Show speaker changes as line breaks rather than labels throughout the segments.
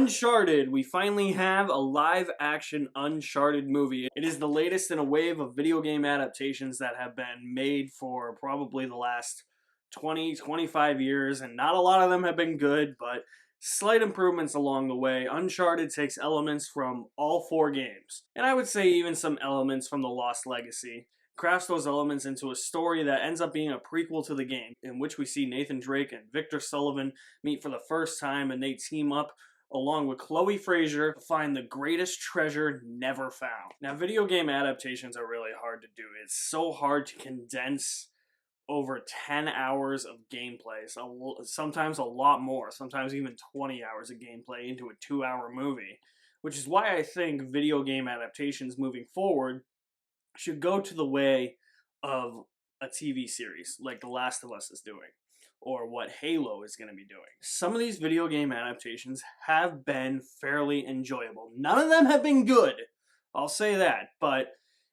Uncharted, we finally have a live-action Uncharted movie. It is the latest in a wave of video game adaptations that have been made for probably the last 20-25 years, and not a lot of them have been good, but slight improvements along the way. Uncharted takes elements from all four games, and I would say even some elements from the Lost Legacy, crafts those elements into a story that ends up being a prequel to the game, in which we see Nathan Drake and Victor Sullivan meet for the first time, and they team up along with Chloe Frazer, to find the greatest treasure never found. Now, video game adaptations are really hard to do. It's so hard to condense over 10 hours of gameplay, so sometimes a lot more, sometimes even 20 hours of gameplay into a 2-hour movie, which is why I think video game adaptations moving forward should go to the way of a TV series, like The Last of Us is doing, or what Halo is going to be doing. Some of these video game adaptations have been fairly enjoyable. None of them have been good, I'll say that, but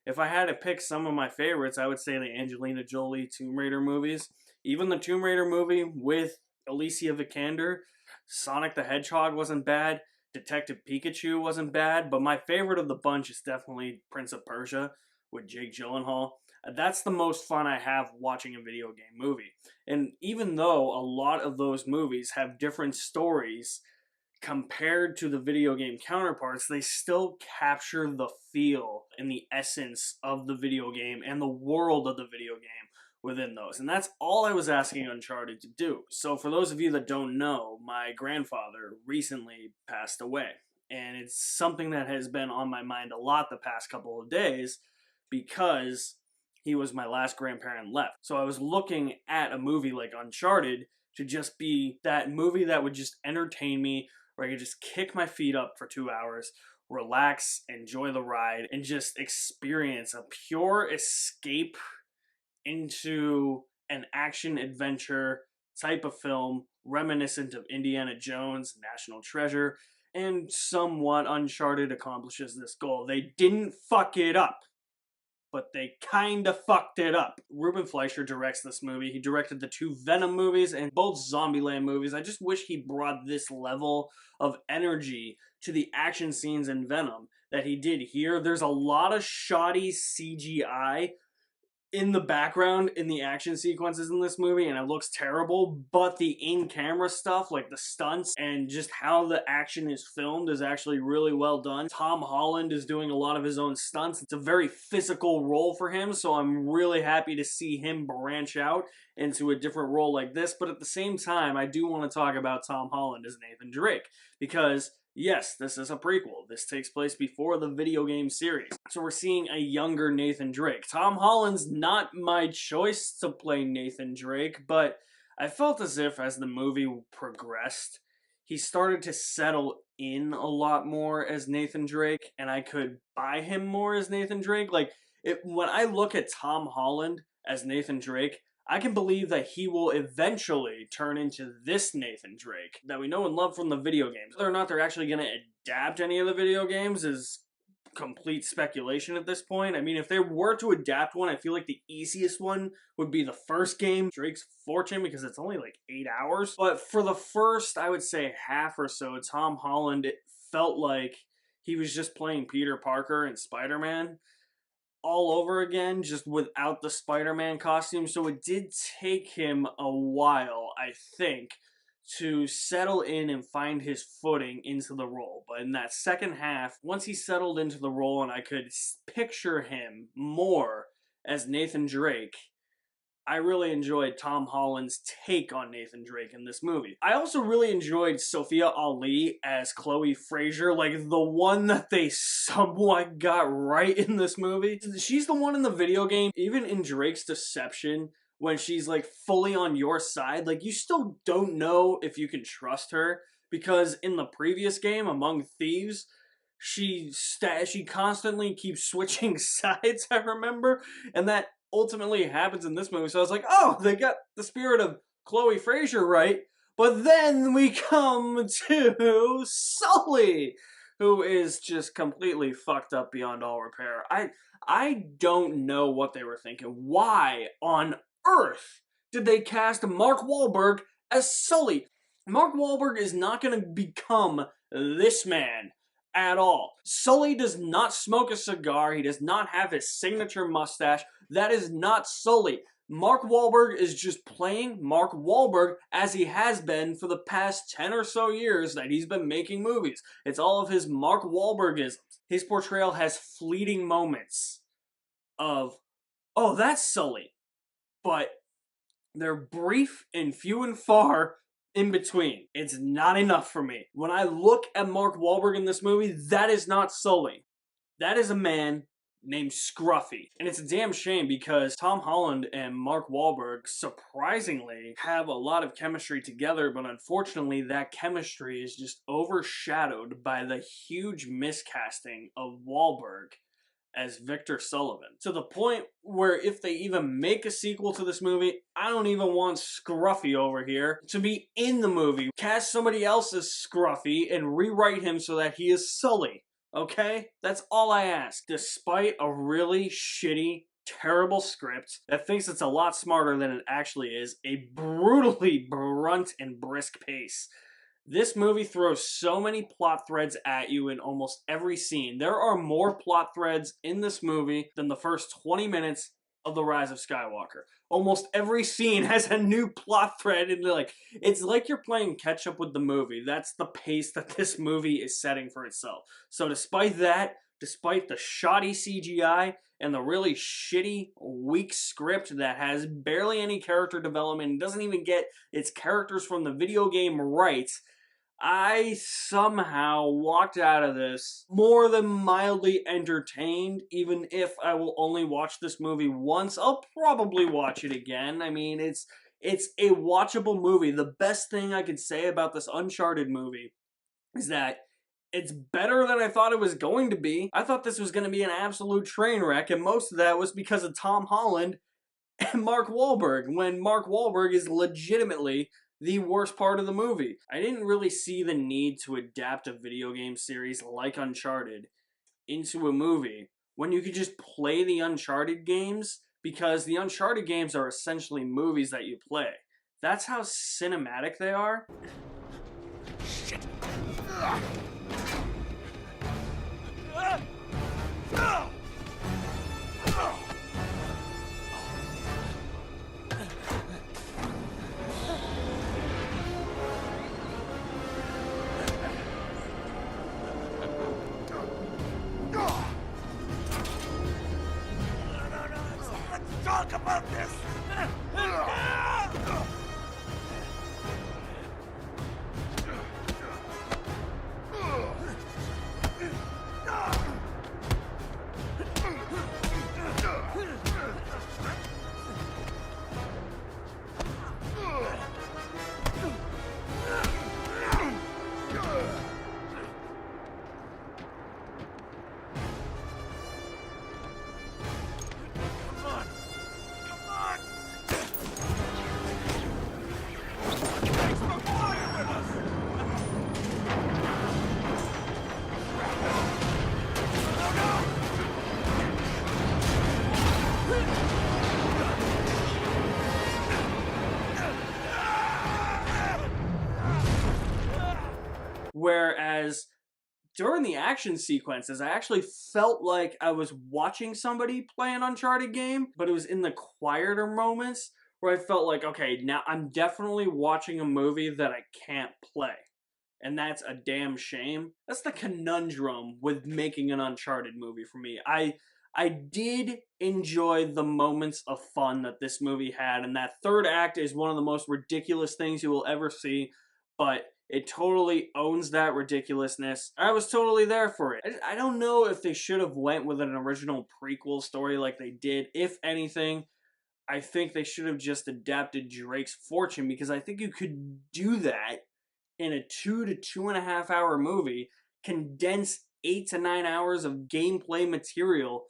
if I had to pick some of my favorites, I would say the Angelina Jolie Tomb Raider movies. Even the Tomb Raider movie with Alicia Vikander, Sonic the Hedgehog wasn't bad, Detective Pikachu wasn't bad, but my favorite of the bunch is definitely Prince of Persia with Jake Gyllenhaal. That's the most fun I have watching a video game movie. And even though a lot of those movies have different stories compared to the video game counterparts, they still capture the feel and the essence of the video game and the world of the video game within those. And that's all I was asking Uncharted to do. So for those of you that don't know, my grandfather recently passed away. And it's something that has been on my mind a lot the past couple of days because he was my last grandparent left. So I was looking at a movie like Uncharted to just be that movie that would just entertain me, where I could just kick my feet up for 2 hours, relax, enjoy the ride, and just experience a pure escape into an action-adventure type of film reminiscent of Indiana Jones, National Treasure, and somewhat Uncharted accomplishes this goal. They didn't fuck it up, but they kinda fucked it up. Ruben Fleischer directs this movie. He directed the 2 Venom movies and both Zombieland movies. I just wish he brought this level of energy to the action scenes in Venom that he did here. There's a lot of shoddy CGI in the background in the action sequences in this movie, and it looks terrible, but the in-camera stuff, like the stunts and just how the action is filmed, is actually really well done. Tom Holland is doing a lot of his own stunts. It's a very physical role for him, so I'm really happy to see him branch out into a different role like this, but at the same time, I do want to talk about Tom Holland as Nathan Drake, because yes, this is a prequel. This takes place before the video game series. So we're seeing a younger Nathan Drake. Tom Holland's not my choice to play Nathan Drake, but I felt as if as the movie progressed, he started to settle in a lot more as Nathan Drake, and I could buy him more as Nathan Drake. When I look at Tom Holland as Nathan Drake, I can believe that he will eventually turn into this Nathan Drake that we know and love from the video games. Whether or not they're actually going to adapt any of the video games is complete speculation at this point. I mean, if they were to adapt one, I feel like the easiest one would be the first game, Drake's Fortune, because it's only like 8 hours. But for the first, I would say, half or so, Tom Holland, it felt like he was just playing Peter Parker and Spider-Man all over again, just without the Spider-Man costume. So it did take him a while, I think, to settle in and find his footing into the role. But in that second half, once he settled into the role and I could picture him more as Nathan Drake, I really enjoyed Tom Holland's take on Nathan Drake in this movie. I also really enjoyed Sophia Ali as Chloe Frazer, like the one that they somewhat got right in this movie. She's the one in the video game, even in Drake's deception, when she's like fully on your side, like you still don't know if you can trust her, because in the previous game, Among Thieves, she constantly keeps switching sides, I remember, and that ultimately happens in this movie. So I was like, oh, they got the spirit of Chloe Frazer right. But then we come to Sully, who is just completely fucked up beyond all repair. I don't know what they were thinking. Why on earth did they cast Mark Wahlberg as Sully? Mark Wahlberg is not going to become this man at all. Sully does not smoke a cigar. He does not have his signature mustache. That is not Sully. Mark Wahlberg is just playing Mark Wahlberg as he has been for the past 10 or so years that he's been making movies. It's all of his Mark Wahlbergisms. His portrayal has fleeting moments of, oh, that's Sully. But they're brief and few and far in between. It's not enough for me. When I look at Mark Wahlberg in this movie, that is not Sully. That is a man named Scruffy. And it's a damn shame because Tom Holland and Mark Wahlberg surprisingly have a lot of chemistry together, but unfortunately that chemistry is just overshadowed by the huge miscasting of Wahlberg as Victor Sullivan. To the point where if they even make a sequel to this movie, I don't even want Scruffy over here to be in the movie. Cast somebody else as Scruffy and rewrite him so that he is Sully. Okay? That's all I ask. Despite a really shitty, terrible script that thinks it's a lot smarter than it actually is, a brutally blunt and brisk pace. This movie throws so many plot threads at you in almost every scene. There are more plot threads in this movie than the first 20 minutes of The Rise of Skywalker. Almost every scene has a new plot thread, and it's like you're playing catch up with the movie. That's the pace that this movie is setting for itself. So despite that, despite the shoddy CGI and the really shitty, weak script that has barely any character development and doesn't even get its characters from the video game right, I somehow walked out of this more than mildly entertained. Even if I will only watch this movie once, I'll probably watch it again. I mean, it's a watchable movie. The best thing I could say about this Uncharted movie is that it's better than I thought it was going to be. I thought this was going to be an absolute train wreck, and most of that was because of Tom Holland and Mark Wahlberg, when Mark Wahlberg is legitimately the worst part of the movie. I didn't really see the need to adapt a video game series like Uncharted into a movie when you could just play the Uncharted games, because the Uncharted games are essentially movies that you play. That's how cinematic they are. Shit.
Talk about this!
Whereas during the action sequences, I actually felt like I was watching somebody play an Uncharted game, but it was in the quieter moments where I felt like, okay, now I'm definitely watching a movie that I can't play. And that's a damn shame. That's the conundrum with making an Uncharted movie for me. I did enjoy the moments of fun that this movie had, and that third act is one of the most ridiculous things you will ever see, but it totally owns that ridiculousness. I was totally there for it. I don't know if they should have went with an original prequel story like they did. If anything, I think they should have just adapted Drake's Fortune, because I think you could do that in a 2 to 2.5 hour movie, condense 8 to 9 hours of gameplay material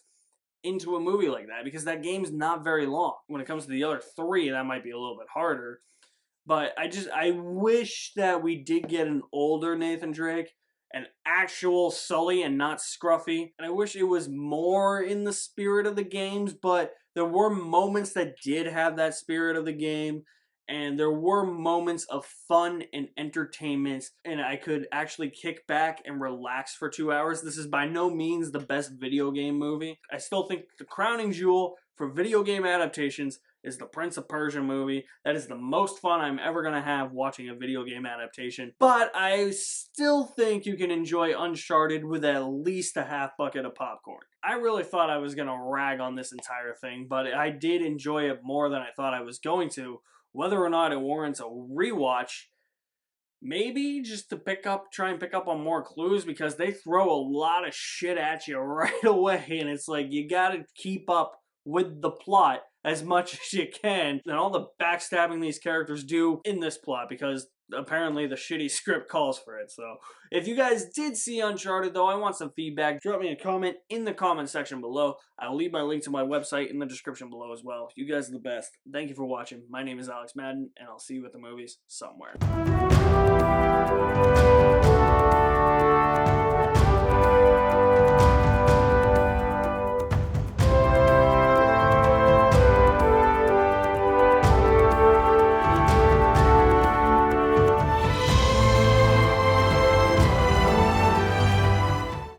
into a movie like that, because that game's not very long. When it comes to the other three, that might be a little bit harder. But I wish that we did get an older Nathan Drake, an actual Sully and not Scruffy. And I wish it was more in the spirit of the games, but there were moments that did have that spirit of the game. and there were moments of fun and entertainment, and I could actually kick back and relax for 2 hours. This is by no means the best video game movie. I still think the crowning jewel for video game adaptations is the Prince of Persia movie. That is the most fun I'm ever going to have watching a video game adaptation. But I still think you can enjoy Uncharted with at least a half bucket of popcorn. I really thought I was going to rag on this entire thing, but I did enjoy it more than I thought I was going to. Whether or not it warrants a rewatch, maybe just to try and pick up on more clues, because they throw a lot of shit at you right away, and it's like you gotta keep up with the plot as much as you can, and all the backstabbing these characters do in this plot, because apparently the shitty script calls for it. So if you guys did see Uncharted though, I want some feedback. Drop me a comment in the comment section below. I'll leave my link to my website in the description below as well. You guys are the best. Thank you for watching. My name is Alex Madden, and I'll see you at the movies somewhere.